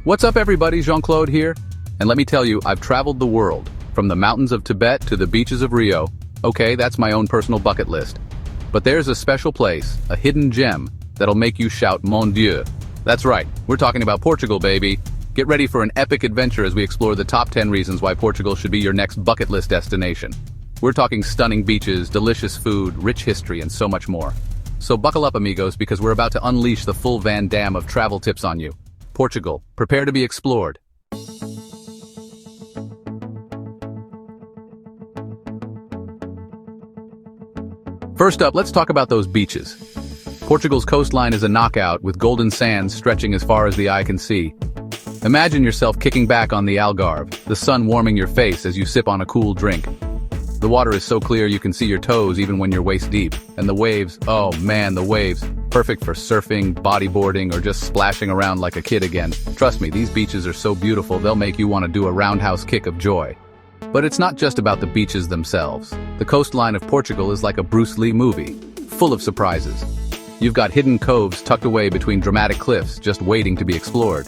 What's up everybody, Jean-Claude here. And let me tell you, I've traveled the world, from the mountains of Tibet to the beaches of Rio. Okay, that's my own personal bucket list. But there's a special place, a hidden gem, that'll make you shout, Mon Dieu. That's right, we're talking about Portugal, baby. Get ready for an epic adventure as we explore the top 10 reasons why Portugal should be your next bucket list destination. We're talking stunning beaches, delicious food, rich history, and so much more. So buckle up, amigos, because we're about to unleash the full Van Damme of travel tips on you. Portugal, prepare to be explored. First up, let's talk about those beaches. Portugal's coastline is a knockout with golden sands stretching as far as the eye can see. Imagine yourself kicking back on the Algarve, the sun warming your face as you sip on a cool drink. The water is so clear you can see your toes even when you're waist deep. And the waves, oh man, the waves. Perfect for surfing, bodyboarding, or just splashing around like a kid again. Trust me, these beaches are so beautiful they'll make you want to do a roundhouse kick of joy. But it's not just about the beaches themselves. The coastline of Portugal is like a Bruce Lee movie, full of surprises. You've got hidden coves tucked away between dramatic cliffs just waiting to be explored.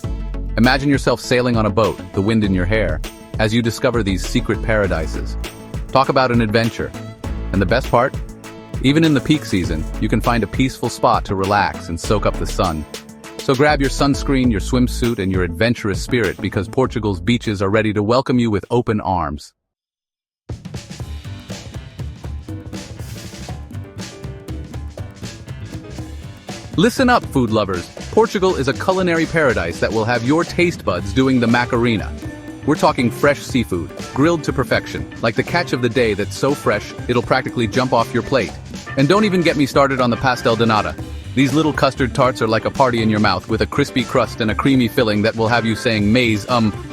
Imagine yourself sailing on a boat, the wind in your hair, as you discover these secret paradises. Talk about an adventure. And the best part? Even in the peak season, you can find a peaceful spot to relax and soak up the sun. So grab your sunscreen, your swimsuit, and your adventurous spirit because Portugal's beaches are ready to welcome you with open arms. Listen up, food lovers. Portugal is a culinary paradise that will have your taste buds doing the Macarena. We're talking fresh seafood, grilled to perfection, like the catch of the day that's so fresh, it'll practically jump off your plate. And don't even get me started on the pastel de nata. These little custard tarts are like a party in your mouth with a crispy crust and a creamy filling that will have you saying mais,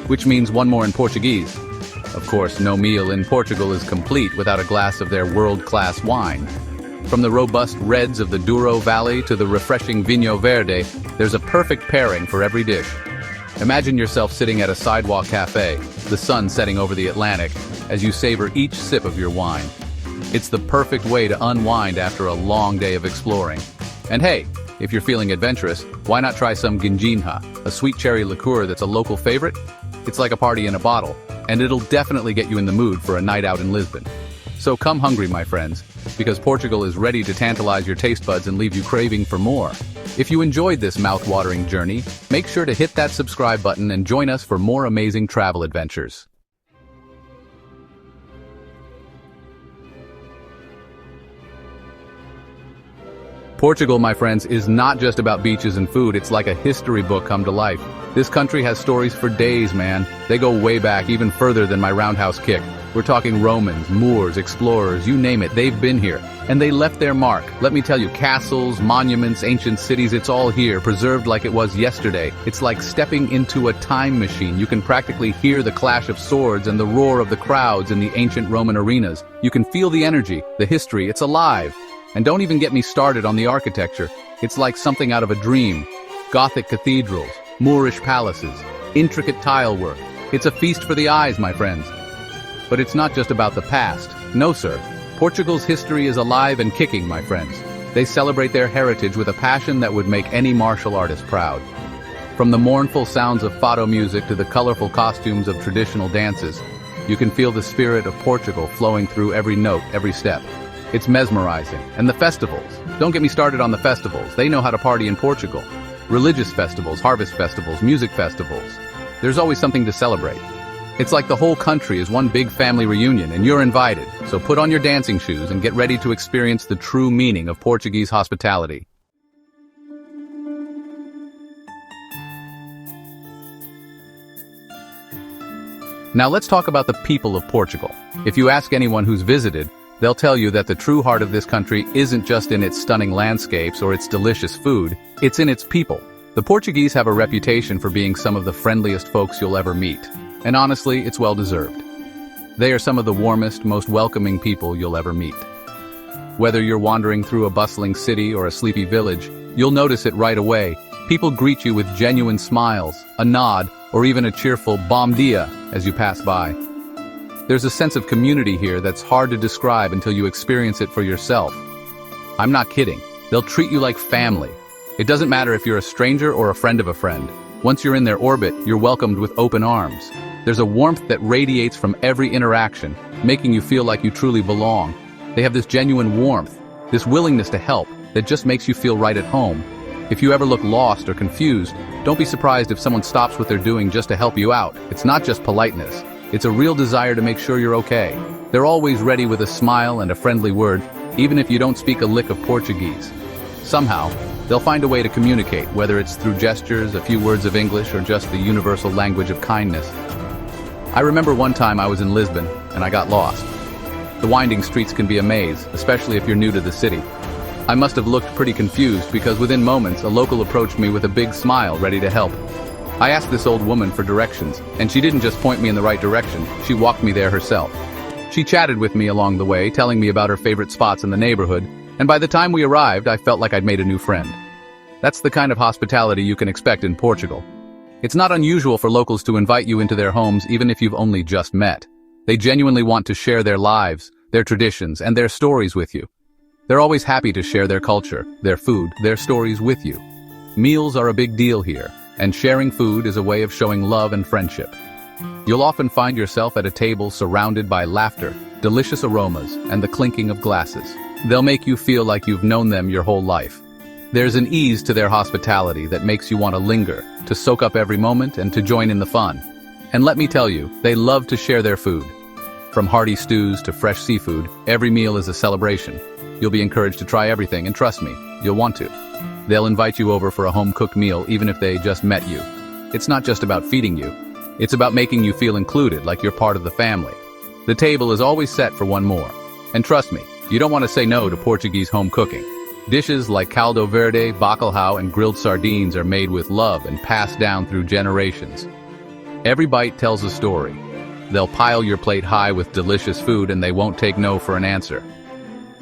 which means one more in Portuguese. Of course, no meal in Portugal is complete without a glass of their world-class wine. From the robust reds of the Douro Valley to the refreshing Vinho Verde, there's a perfect pairing for every dish. Imagine yourself sitting at a sidewalk cafe, the sun setting over the Atlantic, as you savor each sip of your wine. It's the perfect way to unwind after a long day of exploring. And hey, if you're feeling adventurous, why not try some ginginha, a sweet cherry liqueur that's a local favorite? It's like a party in a bottle, and it'll definitely get you in the mood for a night out in Lisbon. So come hungry, my friends, because Portugal is ready to tantalize your taste buds and leave you craving for more. If you enjoyed this mouth-watering journey, make sure to hit that subscribe button and join us for more amazing travel adventures. Portugal, my friends, is not just about beaches and food, it's like a history book come to life. This country has stories for days, man. They go way back, even further than my roundhouse kick. We're talking Romans, Moors, explorers, you name it, they've been here. And they left their mark. Let me tell you, castles, monuments, ancient cities, it's all here, preserved like it was yesterday. It's like stepping into a time machine. You can practically hear the clash of swords and the roar of the crowds in the ancient Roman arenas. You can feel the energy, the history, it's alive. And don't even get me started on the architecture. It's like something out of a dream. Gothic cathedrals, Moorish palaces, intricate tile work. It's a feast for the eyes, my friends. But it's not just about the past. No, sir. Portugal's history is alive and kicking, my friends. They celebrate their heritage with a passion that would make any martial artist proud. From the mournful sounds of fado music to the colorful costumes of traditional dances, you can feel the spirit of Portugal flowing through every note, every step. It's mesmerizing. And the festivals. Don't get me started on the festivals. They know how to party in Portugal. Religious festivals, harvest festivals, music festivals. There's always something to celebrate. It's like the whole country is one big family reunion and you're invited. So put on your dancing shoes and get ready to experience the true meaning of Portuguese hospitality. Now let's talk about the people of Portugal. If you ask anyone who's visited, they'll tell you that the true heart of this country isn't just in its stunning landscapes or its delicious food, it's in its people. The Portuguese have a reputation for being some of the friendliest folks you'll ever meet. And honestly, it's well-deserved. They are some of the warmest, most welcoming people you'll ever meet. Whether you're wandering through a bustling city or a sleepy village, you'll notice it right away. People greet you with genuine smiles, a nod, or even a cheerful bom dia as you pass by. There's a sense of community here that's hard to describe until you experience it for yourself. I'm not kidding. They'll treat you like family. It doesn't matter if you're a stranger or a friend of a friend. Once you're in their orbit, you're welcomed with open arms. There's a warmth that radiates from every interaction, making you feel like you truly belong. They have this genuine warmth, this willingness to help, that just makes you feel right at home. If you ever look lost or confused, don't be surprised if someone stops what they're doing just to help you out. It's not just politeness. It's a real desire to make sure you're okay. They're always ready with a smile and a friendly word, even if you don't speak a lick of Portuguese. Somehow, they'll find a way to communicate, whether it's through gestures, a few words of English, or just the universal language of kindness. I remember one time I was in Lisbon, and I got lost. The winding streets can be a maze, especially if you're new to the city. I must have looked pretty confused because within moments a local approached me with a big smile, ready to help. I asked this old woman for directions, and she didn't just point me in the right direction, she walked me there herself. She chatted with me along the way, telling me about her favorite spots in the neighborhood, and by the time we arrived, I felt like I'd made a new friend. That's the kind of hospitality you can expect in Portugal. It's not unusual for locals to invite you into their homes even if you've only just met. They genuinely want to share their lives, their traditions, and their stories with you. They're always happy to share their culture, their food, their stories with you. Meals are a big deal here, and sharing food is a way of showing love and friendship. You'll often find yourself at a table surrounded by laughter, delicious aromas, and the clinking of glasses. They'll make you feel like you've known them your whole life. There's an ease to their hospitality that makes you want to linger, to soak up every moment, and to join in the fun. And let me tell you, they love to share their food. From hearty stews to fresh seafood, every meal is a celebration. You'll be encouraged to try everything, and trust me, you'll want to. They'll invite you over for a home-cooked meal even if they just met you. It's not just about feeding you. It's about making you feel included, like you're part of the family. The table is always set for one more. And trust me, you don't want to say no to Portuguese home cooking. Dishes like caldo verde, bacalhau, and grilled sardines are made with love and passed down through generations. Every bite tells a story. They'll pile your plate high with delicious food and they won't take no for an answer.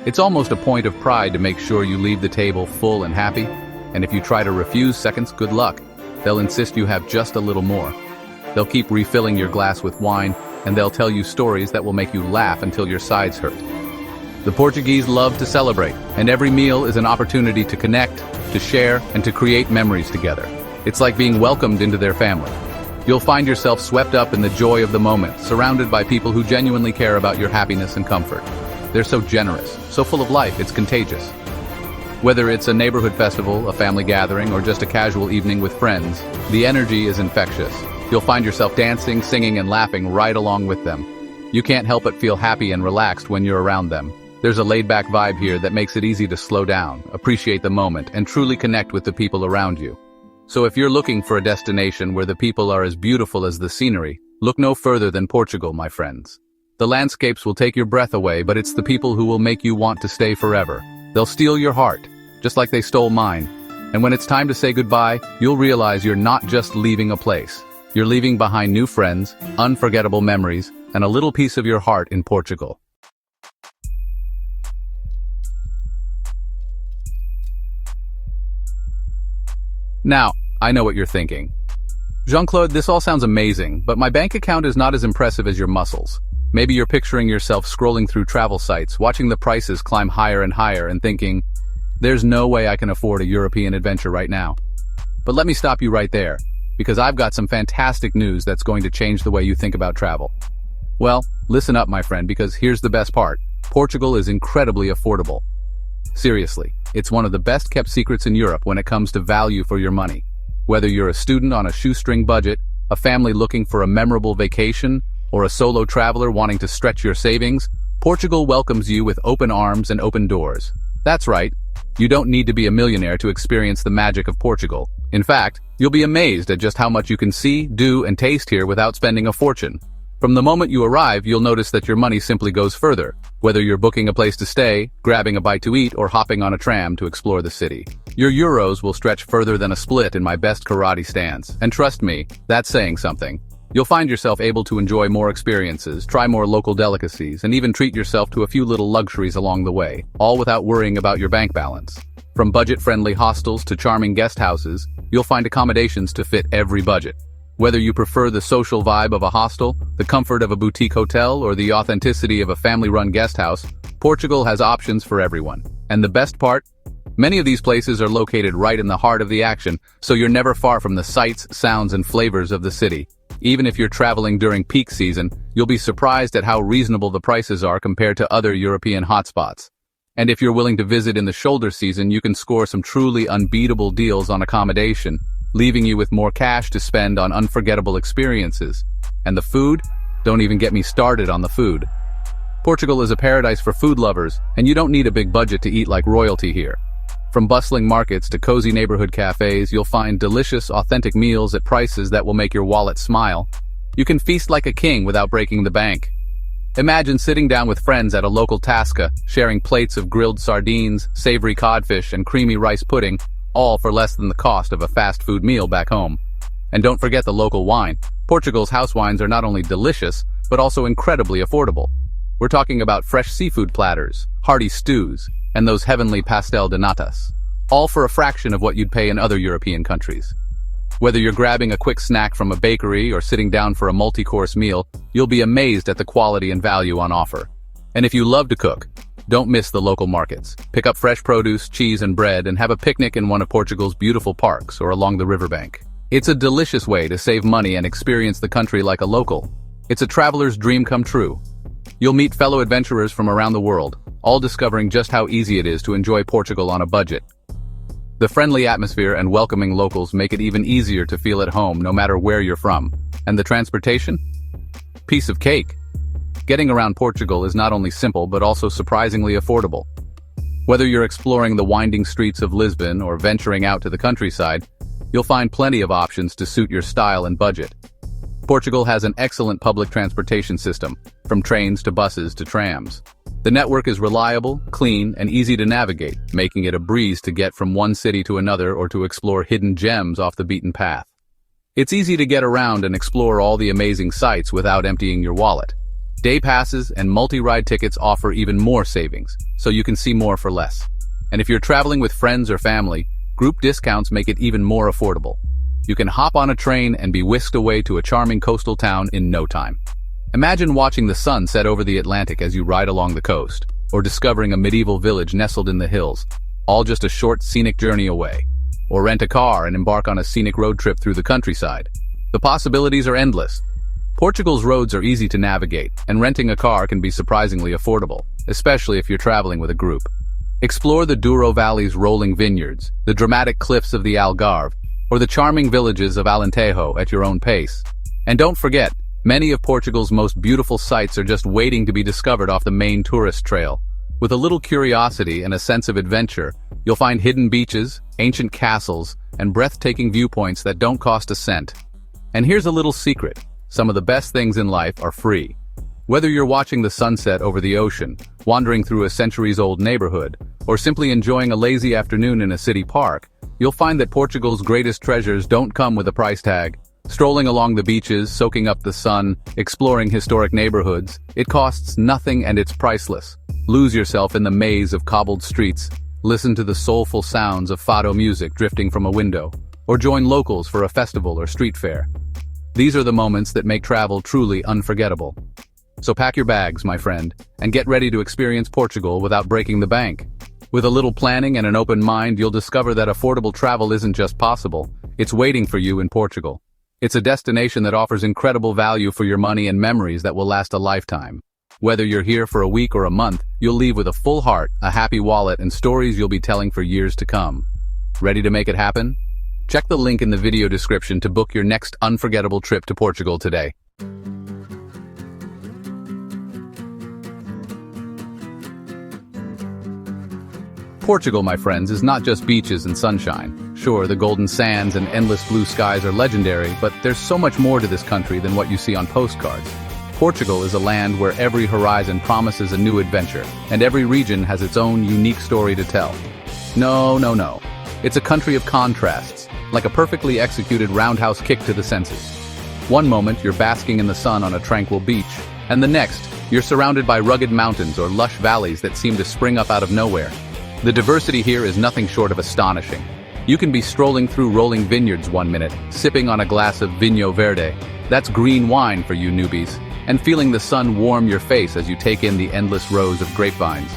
It's almost a point of pride to make sure you leave the table full and happy, and if you try to refuse seconds, good luck. They'll insist you have just a little more. They'll keep refilling your glass with wine, and they'll tell you stories that will make you laugh until your sides hurt. The Portuguese love to celebrate, and every meal is an opportunity to connect, to share, and to create memories together. It's like being welcomed into their family. You'll find yourself swept up in the joy of the moment, surrounded by people who genuinely care about your happiness and comfort. They're so generous, so full of life, it's contagious. Whether it's a neighborhood festival, a family gathering, or just a casual evening with friends, the energy is infectious. You'll find yourself dancing, singing, and laughing right along with them. You can't help but feel happy and relaxed when you're around them. There's a laid-back vibe here that makes it easy to slow down, appreciate the moment, and truly connect with the people around you. So if you're looking for a destination where the people are as beautiful as the scenery, look no further than Portugal, my friends. The landscapes will take your breath away, but it's the people who will make you want to stay forever. They'll steal your heart, just like they stole mine. And when it's time to say goodbye, you'll realize you're not just leaving a place. You're leaving behind new friends, unforgettable memories, and a little piece of your heart in Portugal. Now, I know what you're thinking. Jean-Claude, this all sounds amazing, but my bank account is not as impressive as your muscles. Maybe you're picturing yourself scrolling through travel sites, watching the prices climb higher and higher and thinking, there's no way I can afford a European adventure right now. But let me stop you right there, because I've got some fantastic news that's going to change the way you think about travel. Well, listen up, my friend, because here's the best part. Portugal is incredibly affordable. Seriously, it's one of the best-kept secrets in Europe when it comes to value for your money. Whether you're a student on a shoestring budget, a family looking for a memorable vacation, or a solo traveler wanting to stretch your savings, Portugal welcomes you with open arms and open doors. That's right, you don't need to be a millionaire to experience the magic of Portugal. In fact, you'll be amazed at just how much you can see, do, and taste here without spending a fortune. From the moment you arrive, you'll notice that your money simply goes further, whether you're booking a place to stay, grabbing a bite to eat, or hopping on a tram to explore the city. Your euros will stretch further than a split in my best karate stance, and trust me, that's saying something. You'll find yourself able to enjoy more experiences, try more local delicacies, and even treat yourself to a few little luxuries along the way, all without worrying about your bank balance. From budget-friendly hostels to charming guest houses, you'll find accommodations to fit every budget. Whether you prefer the social vibe of a hostel, the comfort of a boutique hotel, or the authenticity of a family-run guest house, Portugal has options for everyone. And the best part? Many of these places are located right in the heart of the action, so you're never far from the sights, sounds, and flavors of the city. Even if you're traveling during peak season, you'll be surprised at how reasonable the prices are compared to other European hotspots. And if you're willing to visit in the shoulder season, you can score some truly unbeatable deals on accommodation, leaving you with more cash to spend on unforgettable experiences. And the food? Don't even get me started on the food. Portugal is a paradise for food lovers, and you don't need a big budget to eat like royalty here. From bustling markets to cozy neighborhood cafes, you'll find delicious, authentic meals at prices that will make your wallet smile. You can feast like a king without breaking the bank. Imagine sitting down with friends at a local tasca, sharing plates of grilled sardines, savory codfish, and creamy rice pudding, all for less than the cost of a fast food meal back home. And don't forget the local wine. Portugal's house wines are not only delicious, but also incredibly affordable. We're talking about fresh seafood platters, hearty stews, and those heavenly pastel de natas, all for a fraction of what you'd pay in other European countries. Whether you're grabbing a quick snack from a bakery or sitting down for a multi-course meal, you'll be amazed at the quality and value on offer. And if you love to cook, don't miss the local markets. Pick up fresh produce, cheese, and bread and have a picnic in one of Portugal's beautiful parks or along the riverbank. It's a delicious way to save money and experience the country like a local. It's a traveler's dream come true. You'll meet fellow adventurers from around the world, all discovering just how easy it is to enjoy Portugal on a budget. The friendly atmosphere and welcoming locals make it even easier to feel at home no matter where you're from. And the transportation? Piece of cake. Getting around Portugal is not only simple but also surprisingly affordable. Whether you're exploring the winding streets of Lisbon or venturing out to the countryside, you'll find plenty of options to suit your style and budget. Portugal has an excellent public transportation system, from trains to buses to trams. The network is reliable, clean, and easy to navigate, making it a breeze to get from one city to another or to explore hidden gems off the beaten path. It's easy to get around and explore all the amazing sights without emptying your wallet. Day passes and multi-ride tickets offer even more savings, so you can see more for less. And if you're traveling with friends or family, group discounts make it even more affordable. You can hop on a train and be whisked away to a charming coastal town in no time. Imagine watching the sun set over the Atlantic as you ride along the coast, or discovering a medieval village nestled in the hills, all just a short scenic journey away. Or rent a car and embark on a scenic road trip through the countryside. The possibilities are endless. Portugal's roads are easy to navigate, and renting a car can be surprisingly affordable, especially if you're traveling with a group. Explore the Douro Valley's rolling vineyards, the dramatic cliffs of the Algarve, or the charming villages of Alentejo at your own pace. And don't forget, many of Portugal's most beautiful sights are just waiting to be discovered off the main tourist trail. With a little curiosity and a sense of adventure, you'll find hidden beaches, ancient castles, and breathtaking viewpoints that don't cost a cent. And here's a little secret. Some of the best things in life are free. Whether you're watching the sunset over the ocean, wandering through a centuries-old neighborhood, or simply enjoying a lazy afternoon in a city park, you'll find that Portugal's greatest treasures don't come with a price tag. Strolling along the beaches, soaking up the sun, exploring historic neighborhoods, it costs nothing and it's priceless. Lose yourself in the maze of cobbled streets, listen to the soulful sounds of fado music drifting from a window, or join locals for a festival or street fair. These are the moments that make travel truly unforgettable. So pack your bags, my friend, and get ready to experience Portugal without breaking the bank. With a little planning and an open mind, you'll discover that affordable travel isn't just possible, it's waiting for you in Portugal. It's a destination that offers incredible value for your money and memories that will last a lifetime. Whether you're here for a week or a month, you'll leave with a full heart, a happy wallet, and stories you'll be telling for years to come. Ready to make it happen? Check the link in the video description to book your next unforgettable trip to Portugal today. Portugal, my friends, is not just beaches and sunshine. Sure, the golden sands and endless blue skies are legendary, but there's so much more to this country than what you see on postcards. Portugal is a land where every horizon promises a new adventure, and every region has its own unique story to tell. No. It's a country of contrasts, like a perfectly executed roundhouse kick to the senses. One moment, you're basking in the sun on a tranquil beach, and the next, you're surrounded by rugged mountains or lush valleys that seem to spring up out of nowhere. The diversity here is nothing short of astonishing. You can be strolling through rolling vineyards one minute, sipping on a glass of Vinho Verde, that's green wine for you newbies, and feeling the sun warm your face as you take in the endless rows of grapevines.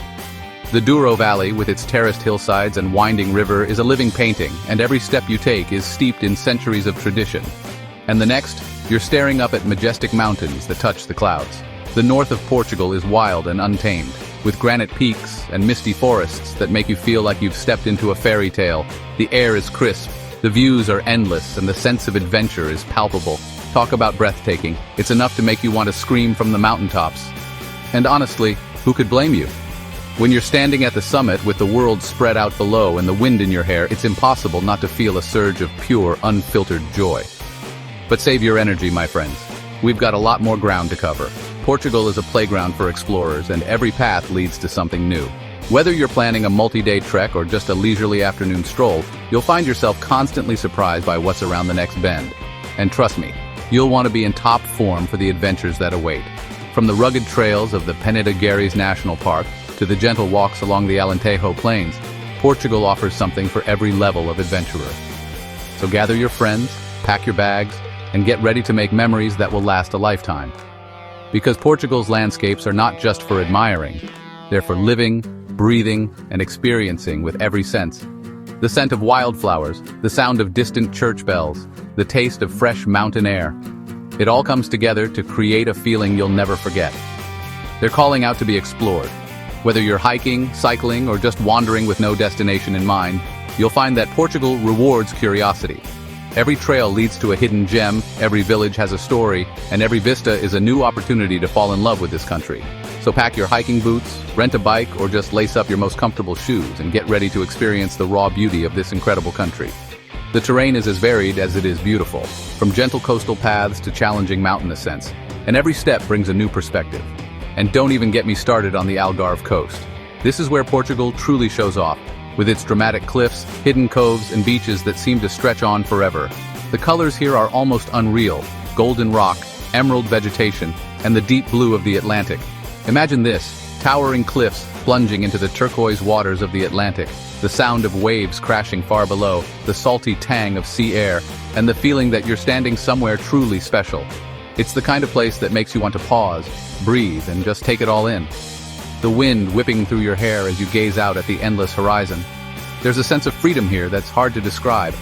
The Douro Valley, with its terraced hillsides and winding river, is a living painting, and every step you take is steeped in centuries of tradition. And the next, you're staring up at majestic mountains that touch the clouds. The north of Portugal is wild and untamed, with granite peaks and misty forests that make you feel like you've stepped into a fairy tale. The air is crisp, the views are endless, and the sense of adventure is palpable. Talk about breathtaking. It's enough to make you want to scream from the mountaintops. And honestly, who could blame you? When you're standing at the summit with the world spread out below and the wind in your hair, it's impossible not to feel a surge of pure, unfiltered joy. But save your energy, my friends. We've got a lot more ground to cover. Portugal is a playground for explorers, and every path leads to something new. Whether you're planning a multi-day trek or just a leisurely afternoon stroll, you'll find yourself constantly surprised by what's around the next bend. And trust me, you'll want to be in top form for the adventures that await. From the rugged trails of the Peneda Gerês National Park to the gentle walks along the Alentejo Plains, Portugal offers something for every level of adventurer. So gather your friends, pack your bags, and get ready to make memories that will last a lifetime. Because Portugal's landscapes are not just for admiring, they're for living, breathing, and experiencing with every sense. The scent of wildflowers, the sound of distant church bells, the taste of fresh mountain air. It all comes together to create a feeling you'll never forget. They're calling out to be explored. Whether you're hiking, cycling, or just wandering with no destination in mind, you'll find that Portugal rewards curiosity. Every trail leads to a hidden gem, every village has a story, and every vista is a new opportunity to fall in love with this country. So pack your hiking boots, rent a bike, or just lace up your most comfortable shoes and get ready to experience the raw beauty of this incredible country. The terrain is as varied as it is beautiful, from gentle coastal paths to challenging mountain ascents, and every step brings a new perspective. And don't even get me started on the Algarve coast. This is where Portugal truly shows off, with its dramatic cliffs, hidden coves, and beaches that seem to stretch on forever. The colors here are almost unreal: golden rock, emerald vegetation, and the deep blue of the Atlantic. Imagine this: towering cliffs plunging into the turquoise waters of the Atlantic, the sound of waves crashing far below, the salty tang of sea air, and the feeling that you're standing somewhere truly special. It's the kind of place that makes you want to pause, breathe, and just take it all in. The wind whipping through your hair as you gaze out at the endless horizon. There's a sense of freedom here that's hard to describe,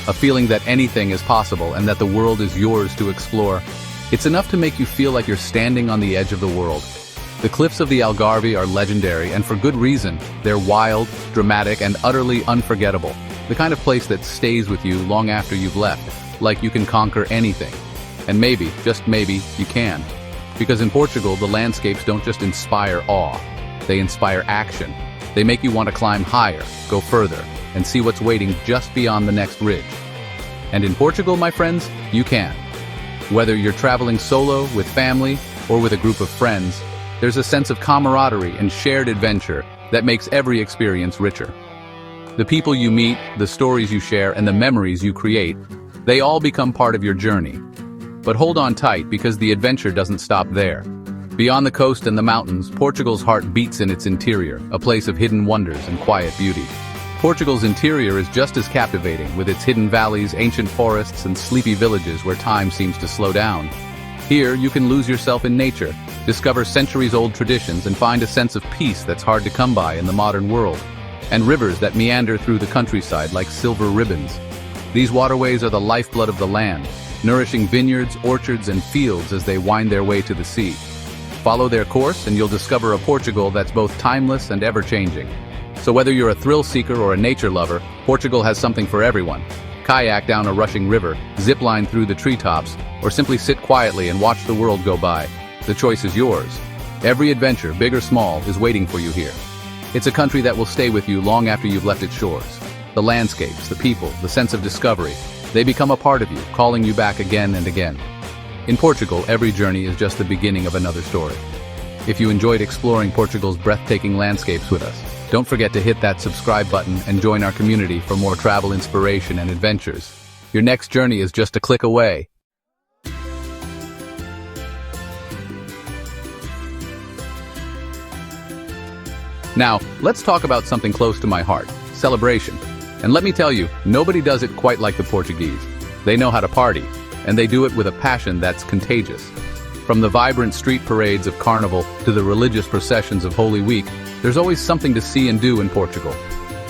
a feeling that anything is possible and that the world is yours to explore. It's enough to make you feel like you're standing on the edge of the world. The cliffs of the Algarve are legendary, and for good reason. They're wild, dramatic, and utterly unforgettable. The kind of place that stays with you long after you've left, like you can conquer anything. And maybe, just maybe, you can. Because in Portugal, the landscapes don't just inspire awe, they inspire action. They make you want to climb higher, go further, and see what's waiting just beyond the next ridge. And in Portugal, my friends, you can. Whether you're traveling solo, with family, or with a group of friends, there's a sense of camaraderie and shared adventure that makes every experience richer. The people you meet, the stories you share, and the memories you create, they all become part of your journey. But hold on tight, because the adventure doesn't stop there. Beyond the coast and the mountains, Portugal's heart beats in its interior, a place of hidden wonders and quiet beauty. Portugal's interior is just as captivating, with its hidden valleys, ancient forests, and sleepy villages where time seems to slow down. Here, you can lose yourself in nature, discover centuries-old traditions, and find a sense of peace that's hard to come by in the modern world. And rivers that meander through the countryside like silver ribbons. These waterways are the lifeblood of the land, nourishing vineyards, orchards, and fields as they wind their way to the sea. Follow their course and you'll discover a Portugal that's both timeless and ever-changing. So whether you're a thrill-seeker or a nature lover, Portugal has something for everyone. Kayak down a rushing river, zip-line through the treetops, or simply sit quietly and watch the world go by. The choice is yours. Every adventure, big or small, is waiting for you here. It's a country that will stay with you long after you've left its shores. The landscapes, the people, the sense of discovery, they become a part of you, calling you back again and again. In Portugal, every journey is just the beginning of another story. If you enjoyed exploring Portugal's breathtaking landscapes with us, don't forget to hit that subscribe button and join our community for more travel inspiration and adventures. Your next journey is just a click away. Now, let's talk about something close to my heart: celebration. And let me tell you, nobody does it quite like the Portuguese. They know how to party, and they do it with a passion that's contagious. From the vibrant street parades of Carnival to the religious processions of Holy Week, there's always something to see and do in Portugal.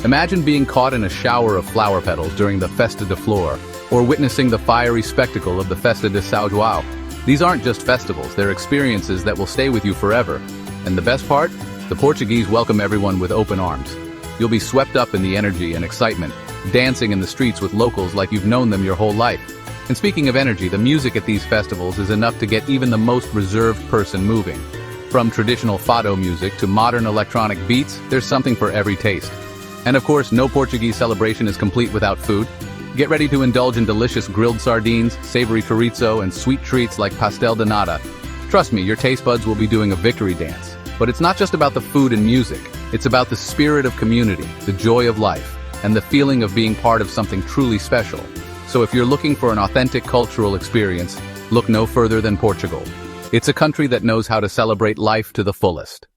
Imagine being caught in a shower of flower petals during the Festa de Flor, or witnessing the fiery spectacle of the Festa de São João. These aren't just festivals, they're experiences that will stay with you forever. And the best part? The Portuguese welcome everyone with open arms. You'll be swept up in the energy and excitement, dancing in the streets with locals like you've known them your whole life. And speaking of energy, the music at these festivals is enough to get even the most reserved person moving. From traditional fado music to modern electronic beats, there's something for every taste. And of course, no Portuguese celebration is complete without food. Get ready to indulge in delicious grilled sardines, savory chorizo, and sweet treats like pastel de nata. Trust me, your taste buds will be doing a victory dance. But it's not just about the food and music. It's about the spirit of community, the joy of life, and the feeling of being part of something truly special. So if you're looking for an authentic cultural experience, look no further than Portugal. It's a country that knows how to celebrate life to the fullest.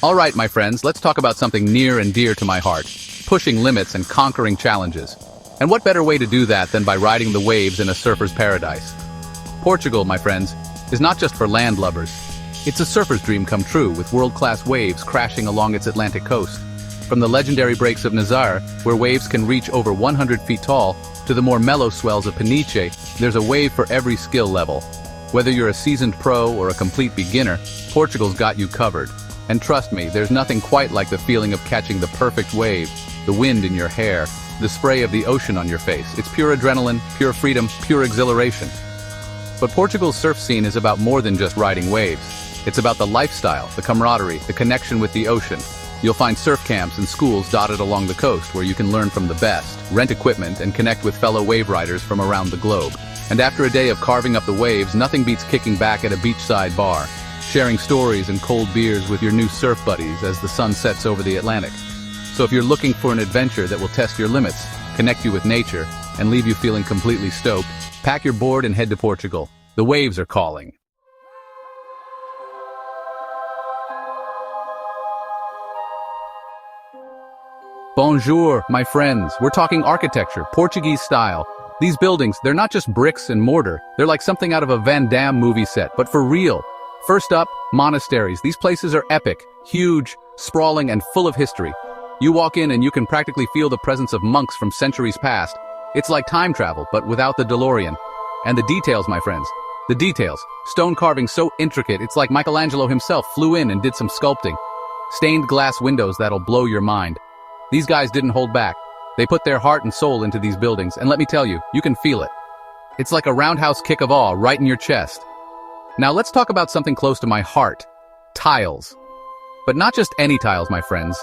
All right, my friends, let's talk about something near and dear to my heart, pushing limits and conquering challenges. And what better way to do that than by riding the waves in a surfer's paradise? Portugal, my friends, is not just for land lovers. It's a surfer's dream come true, with world-class waves crashing along its Atlantic coast. From the legendary breaks of Nazar, where waves can reach over 100 feet tall, to the more mellow swells of Peniche, there's a wave for every skill level. Whether you're a seasoned pro or a complete beginner, Portugal's got you covered. And trust me, there's nothing quite like the feeling of catching the perfect wave, the wind in your hair, the spray of the ocean on your face. It's pure adrenaline, pure freedom, pure exhilaration. But Portugal's surf scene is about more than just riding waves. It's about the lifestyle, the camaraderie, the connection with the ocean. You'll find surf camps and schools dotted along the coast where you can learn from the best, rent equipment, and connect with fellow wave riders from around the globe. And after a day of carving up the waves, nothing beats kicking back at a beachside bar, sharing stories and cold beers with your new surf buddies as the sun sets over the Atlantic. So if you're looking for an adventure that will test your limits, connect you with nature, and leave you feeling completely stoked, pack your board and head to Portugal. The waves are calling. Bonjour, my friends. We're talking architecture, Portuguese style. These buildings, they're not just bricks and mortar. They're like something out of a Van Damme movie set, but for real. First up, monasteries. These places are epic, huge, sprawling, and full of history. You walk in and you can practically feel the presence of monks from centuries past. It's like time travel, but without the DeLorean. And the details, my friends. The details. Stone carving so intricate, it's like Michelangelo himself flew in and did some sculpting. Stained glass windows that'll blow your mind. These guys didn't hold back. They put their heart and soul into these buildings, and let me tell you, you can feel it. It's like a roundhouse kick of awe right in your chest. Now let's talk about something close to my heart. Tiles. But not just any tiles, my friends.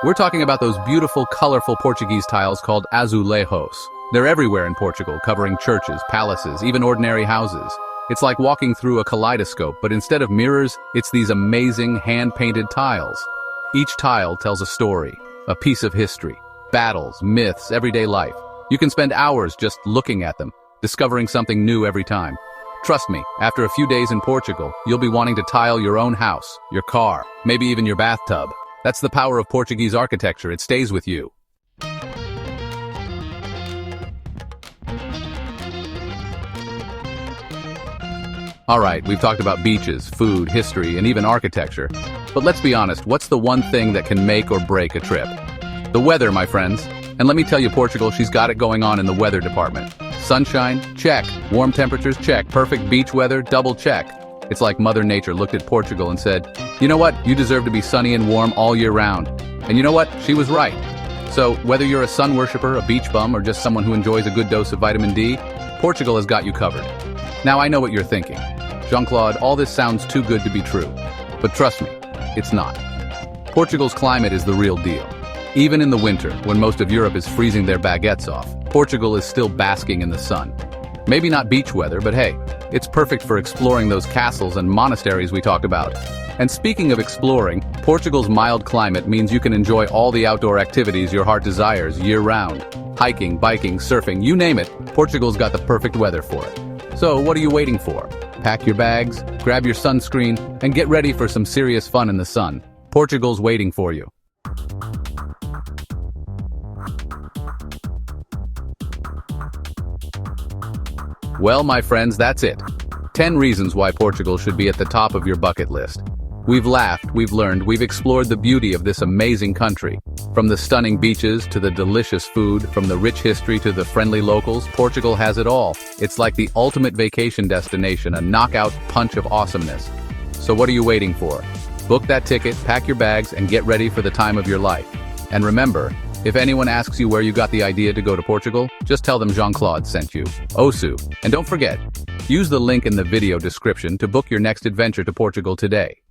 We're talking about those beautiful, colorful Portuguese tiles called azulejos. They're everywhere in Portugal, covering churches, palaces, even ordinary houses. It's like walking through a kaleidoscope, but instead of mirrors, it's these amazing hand-painted tiles. Each tile tells a story, a piece of history, battles, myths, everyday life. You can spend hours just looking at them, discovering something new every time. Trust me, after a few days in Portugal, you'll be wanting to tile your own house, your car, maybe even your bathtub. That's the power of Portuguese architecture. It stays with you. All right, we've talked about beaches, food, history, and even architecture. But let's be honest, what's the one thing that can make or break a trip? The weather, my friends. And let me tell you, Portugal, she's got it going on in the weather department. Sunshine? Check. Warm temperatures? Check. Perfect beach weather? Double check. It's like Mother Nature looked at Portugal and said, you know what? You deserve to be sunny and warm all year round. And you know what? She was right. So whether you're a sun worshiper, a beach bum, or just someone who enjoys a good dose of vitamin D, Portugal has got you covered. Now I know what you're thinking. Jean-Claude, all this sounds too good to be true. But trust me, it's not. Portugal's climate is the real deal. Even in the winter, when most of Europe is freezing their baguettes off, Portugal is still basking in the sun. Maybe not beach weather, but hey, it's perfect for exploring those castles and monasteries we talked about. And speaking of exploring, Portugal's mild climate means you can enjoy all the outdoor activities your heart desires year-round. Hiking, biking, surfing, you name it, Portugal's got the perfect weather for it. So what are you waiting for? Pack your bags, grab your sunscreen, and get ready for some serious fun in the sun. Portugal's waiting for you. Well, my friends, that's it. 10 reasons why Portugal should be at the top of your bucket list. We've laughed, we've learned, we've explored the beauty of this amazing country. From the stunning beaches to the delicious food, from the rich history to the friendly locals, Portugal has it all. It's like the ultimate vacation destination, a knockout punch of awesomeness. So what are you waiting for? Book that ticket, pack your bags, and get ready for the time of your life. And remember, if anyone asks you where you got the idea to go to Portugal, just tell them Jean-Claude sent you. Osu. And don't forget, use the link in the video description to book your next adventure to Portugal today.